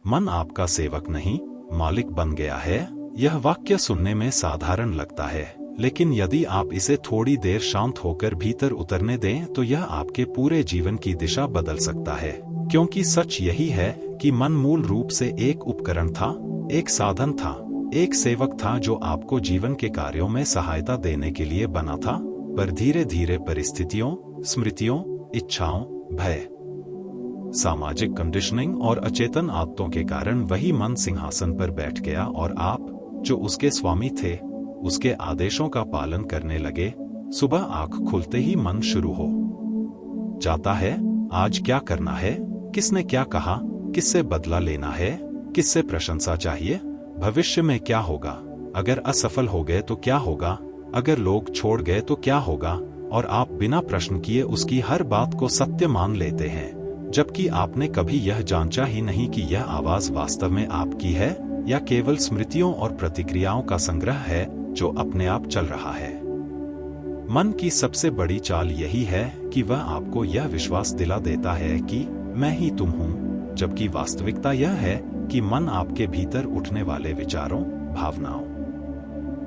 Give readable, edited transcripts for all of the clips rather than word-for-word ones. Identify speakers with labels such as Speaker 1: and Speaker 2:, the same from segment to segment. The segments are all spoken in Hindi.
Speaker 1: मन आपका सेवक नहीं, मालिक बन गया है। यह वाक्य सुनने में साधारण लगता है, लेकिन यदि आप इसे थोड़ी देर शांत होकर भीतर उतरने दें तो यह आपके पूरे जीवन की दिशा बदल सकता है। क्योंकि सच यही है कि मन मूल रूप से एक उपकरण था, एक साधन था, एक सेवक था जो आपको जीवन के कार्यों में सहायता देने के लिए बना था। पर धीरे धीरे परिस्थितियों, स्मृतियों, इच्छाओं, भय, सामाजिक कंडीशनिंग और अचेतन आदतों के कारण वही मन सिंहासन पर बैठ गया और आप, जो उसके स्वामी थे, उसके आदेशों का पालन करने लगे। सुबह आंख खुलते ही मन शुरू हो जाता है, आज क्या करना है, किसने क्या कहा, किससे बदला लेना है, किससे प्रशंसा चाहिए, भविष्य में क्या होगा, अगर असफल हो गए तो क्या होगा, अगर लोग छोड़ गए तो क्या होगा। और आप बिना प्रश्न किए उसकी हर बात को सत्य मान लेते हैं, जबकि आपने कभी यह जांचा ही नहीं कि यह आवाज वास्तव में आपकी है या केवल स्मृतियों और प्रतिक्रियाओं का संग्रह है जो अपने आप चल रहा है। मन की सबसे बड़ी चाल यही है कि वह आपको यह विश्वास दिला देता है कि मैं ही तुम हूं, जबकि वास्तविकता यह है कि मन आपके भीतर उठने वाले विचारों, भावनाओं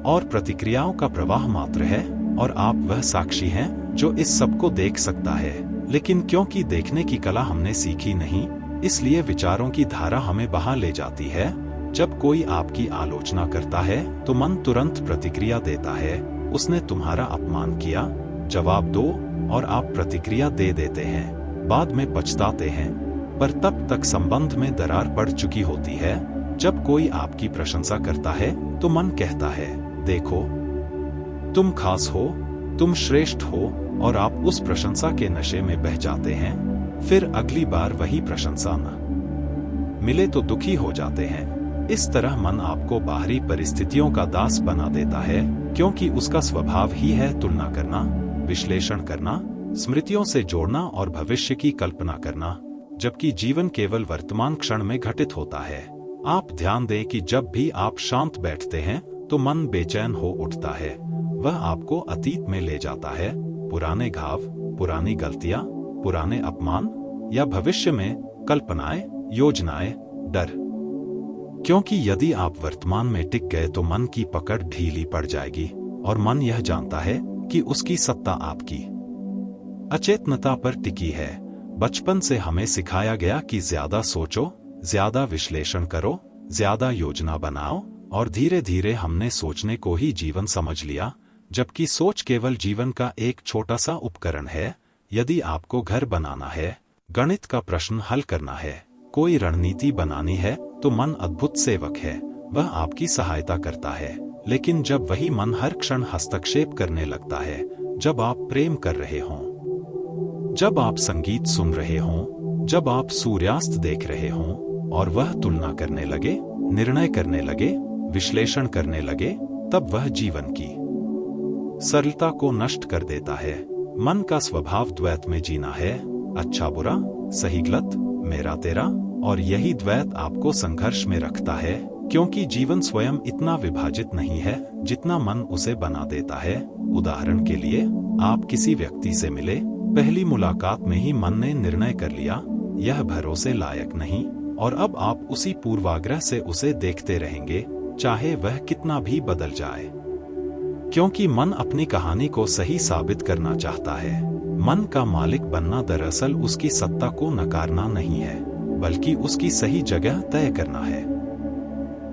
Speaker 1: और प्रतिक्रियाओं का प्रवाह मात्र है और आप वह साक्षी हैं जो इस सब को देख सकता है। लेकिन क्योंकि देखने की कला हमने सीखी नहीं, इसलिए विचारों की धारा हमें बहा ले जाती है। जब कोई आपकी आलोचना करता है तो मन तुरंत प्रतिक्रिया देता है, उसने तुम्हारा अपमान किया, जवाब दो, और आप प्रतिक्रिया दे देते हैं। बाद में पछताते हैं, पर तब तक संबंध में दरार पड़ चुकी होती है। जब कोई आपकी प्रशंसा करता है तो मन कहता है, देखो तुम खास हो, तुम श्रेष्ठ हो, और आप उस प्रशंसा के नशे में बह जाते हैं। फिर अगली बार वही प्रशंसा न मिले तो दुखी हो जाते हैं। इस तरह मन आपको बाहरी परिस्थितियों का दास बना देता है, क्योंकि उसका स्वभाव ही है तुलना करना, विश्लेषण करना, स्मृतियों से जोड़ना और भविष्य की कल्पना करना, जबकि जीवन केवल वर्तमान क्षण में घटित होता है। आप ध्यान दें कि जब भी आप शांत बैठते हैं तो मन बेचैन हो उठता है। वह आपको अतीत में ले जाता है, पुराने घाव, पुरानी गलतियां, पुराने अपमान, या भविष्य में कल्पनाएं, योजनाएं, डर। क्योंकि यदि आप वर्तमान में टिक गए तो मन की पकड़ ढीली पड़ जाएगी और मन यह जानता है कि उसकी सत्ता आपकी अचेतनता पर टिकी है। बचपन से हमें सिखाया गया कि ज्यादा सोचो, ज्यादा विश्लेषण करो, ज्यादा योजना बनाओ, और धीरे धीरे हमने सोचने को ही जीवन समझ लिया, जबकि सोच केवल जीवन का एक छोटा सा उपकरण है। यदि आपको घर बनाना है, गणित का प्रश्न हल करना है, कोई रणनीति बनानी है, तो मन अद्भुत सेवक है, वह आपकी सहायता करता है। लेकिन जब वही मन हर क्षण हस्तक्षेप करने लगता है, जब आप प्रेम कर रहे हों, जब आप संगीत सुन रहे हों, जब आप सूर्यास्त देख रहे हों, और वह तुलना करने लगे, निर्णय करने लगे, विश्लेषण करने लगे, तब वह जीवन की सरलता को नष्ट कर देता है। मन का स्वभाव द्वैत में जीना है, अच्छा बुरा, सही गलत, मेरा तेरा, और यही द्वैत आपको संघर्ष में रखता है, क्योंकि जीवन स्वयं इतना विभाजित नहीं है जितना मन उसे बना देता है। उदाहरण के लिए, आप किसी व्यक्ति से मिले, पहली मुलाकात में ही मन ने निर्णय कर लिया, यह भरोसे लायक नहीं, और अब आप उसी पूर्वाग्रह से उसे देखते रहेंगे, चाहे वह कितना भी बदल जाए। क्योंकि मन अपनी कहानी को सही साबित करना चाहता है। मन का मालिक बनना दरअसल उसकी सत्ता को नकारना नहीं है, बल्कि उसकी सही जगह तय करना है।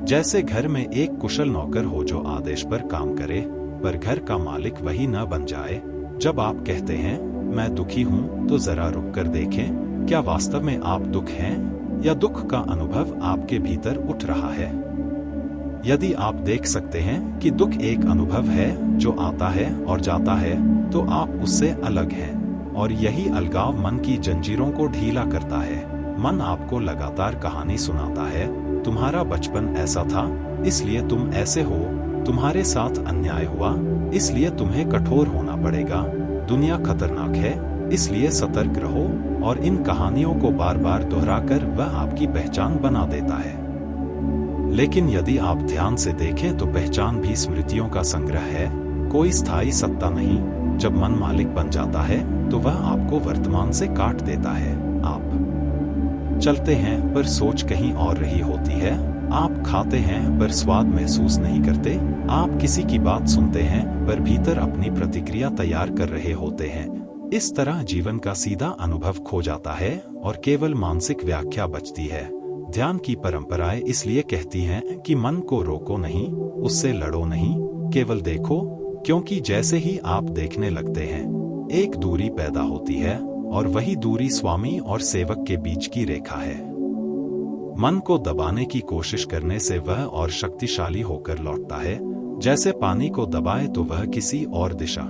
Speaker 1: जैसे घर में एक कुशल नौकर हो जो आदेश पर काम करे, पर घर का मालिक वही न बन जाए। जब आप कहते हैं मैं दुखी हूं, तो जरा रुक कर देखें, क्या वास्तव में आप दुख हैं, या दुख का अनुभव आपके भीतर उठ रहा है। यदि आप देख सकते हैं कि दुख एक अनुभव है जो आता है और जाता है, तो आप उससे अलग हैं, और यही अलगाव मन की जंजीरों को ढीला करता है। मन आपको लगातार कहानी सुनाता है, तुम्हारा बचपन ऐसा था, इसलिए तुम ऐसे हो, तुम्हारे साथ अन्याय हुआ, इसलिए तुम्हें कठोर होना पड़ेगा, दुनिया खतरनाक है, इसलिए सतर्क रहो, और इन कहानियों को बार बार दोहराकर वह आपकी पहचान बना देता है। लेकिन यदि आप ध्यान से देखें तो पहचान भी स्मृतियों का संग्रह है, कोई स्थायी सत्ता नहीं। जब मन मालिक बन जाता है तो वह आपको वर्तमान से काट देता है। आप चलते हैं पर सोच कहीं और रही होती है। आप खाते हैं पर स्वाद महसूस नहीं करते। आप किसी की बात सुनते हैं पर भीतर अपनी प्रतिक्रिया तैयार कर रहे होते हैं। इस तरह जीवन का सीधा अनुभव खो जाता है और केवल मानसिक व्याख्या बचती है। ध्यान की परंपराएं इसलिए कहती हैं कि मन को रोको नहीं, उससे लड़ो नहीं, केवल देखो, क्योंकि जैसे ही आप देखने लगते हैं एक दूरी पैदा होती है और वही दूरी स्वामी और सेवक के बीच की रेखा है। मन को दबाने की कोशिश करने से वह और शक्तिशाली होकर लौटता है। जैसे पानी को दबाए तो वह किसी और दिशा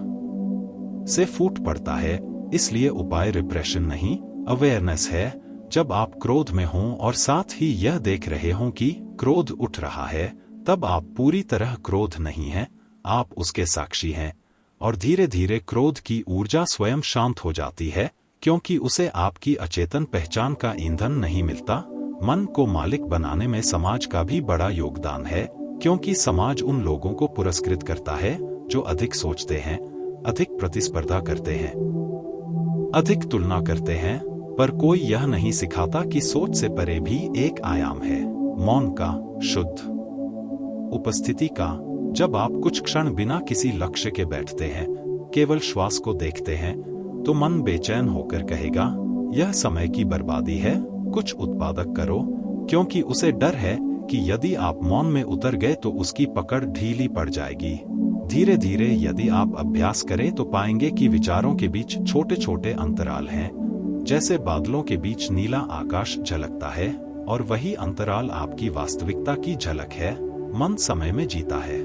Speaker 1: से फूट पड़ता है। इसलिए उपाय रिप्रेशन नहीं, अवेयरनेस है। जब आप क्रोध में हों और साथ ही यह देख रहे हों कि क्रोध उठ रहा है, तब आप पूरी तरह क्रोध नहीं हैं, आप उसके साक्षी हैं। और धीरे धीरे क्रोध की ऊर्जा स्वयं शांत हो जाती है, क्योंकि उसे आपकी अचेतन पहचान का ईंधन नहीं मिलता। मन को मालिक बनाने में समाज का भी बड़ा योगदान है, क्योंकि समाज उन लोगों को पुरस्कृत करता है जो अधिक सोचते हैं, अधिक प्रतिस्पर्धा करते हैं, अधिक तुलना करते हैं। पर कोई यह नहीं सिखाता कि सोच से परे भी एक आयाम है, मौन का, शुद्ध उपस्थिति का। जब आप कुछ क्षण बिना किसी लक्ष्य के बैठते हैं, केवल श्वास को देखते हैं, तो मन बेचैन होकर कहेगा, यह समय की बर्बादी है, कुछ उत्पादक करो, क्योंकि उसे डर है कि यदि आप मौन में उतर गए तो उसकी पकड़ ढीली पड़ जाएगी। धीरे धीरे यदि आप अभ्यास करें तो पाएंगे कि विचारों के बीच छोटे छोटे अंतराल हैं, जैसे बादलों के बीच नीला आकाश झलकता है, और वही अंतराल आपकी वास्तविकता की झलक है। मन समय में जीता है,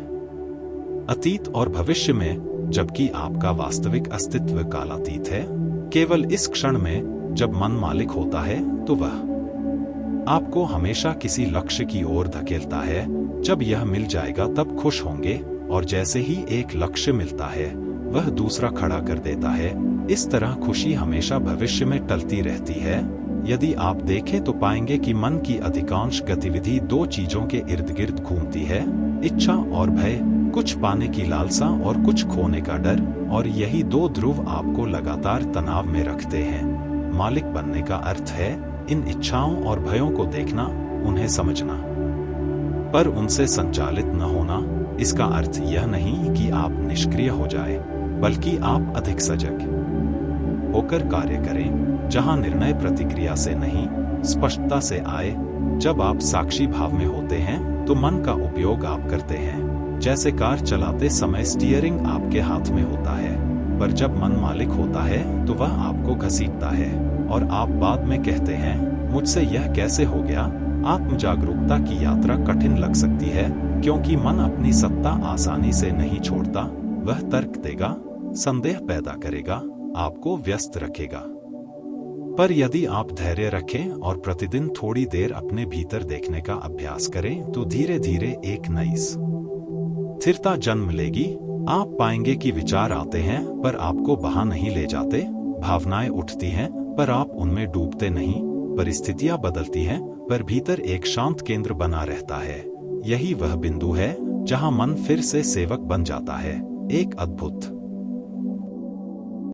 Speaker 1: अतीत और भविष्य में, जबकि आपका वास्तविक अस्तित्व कालातीत है। केवल इस क्षण में जब मन मालिक होता है तो वह आपको हमेशा किसी लक्ष्य की ओर धकेलता है। जब यह मिल जाएगा तब खुश होंगे, और जैसे ही एक लक्ष्य मिलता है वह दूसरा खड़ा कर देता है। इस तरह खुशी हमेशा भविष्य में टलती रहती है। यदि आप देखें तो पाएंगे कि मन की अधिकांश गतिविधि दो चीजों के इर्द गिर्द घूमती है, इच्छा और भय, कुछ पाने की लालसा और कुछ खोने का डर, और यही दो ध्रुव आपको लगातार तनाव में रखते हैं। मालिक बनने का अर्थ है इन इच्छाओं और भयों को देखना, उन्हें समझना, पर उनसे संचालित न होना। इसका अर्थ यह नहीं कि आप निष्क्रिय हो जाए, बल्कि आप अधिक सजग होकर कार्य करें, जहां निर्णय प्रतिक्रिया से नहीं, स्पष्टता से आए। जब आप साक्षी भाव में होते हैं तो मन का उपयोग आप करते हैं। जैसे कार चलाते समय स्टीयरिंग आपके हाथ में होता है, पर जब मन मालिक होता है तो वह आपको घसीटता है, और आप बाद में कहते हैं, मुझसे यह कैसे हो गया। आत्मजागरूकता की यात्रा कठिन लग सकती है, क्योंकि मन अपनी सत्ता आसानी से नहीं छोड़ता। वह तर्क देगा, संदेह पैदा करेगा, आपको व्यस्त रखेगा। पर यदि आप धैर्य रखें और प्रतिदिन थोड़ी देर अपने भीतर देखने का अभ्यास करें तो धीरे धीरे एक नई स्थिरता जन्म लेगी। आप पाएंगे कि विचार आते हैं पर आपको बहा नहीं ले जाते, भावनाएं उठती हैं पर आप उनमें डूबते नहीं, परिस्थितियां बदलती हैं पर भीतर एक शांत केंद्र बना रहता है। यही वह बिंदु है जहां मन फिर से सेवक बन जाता है, एक अद्भुत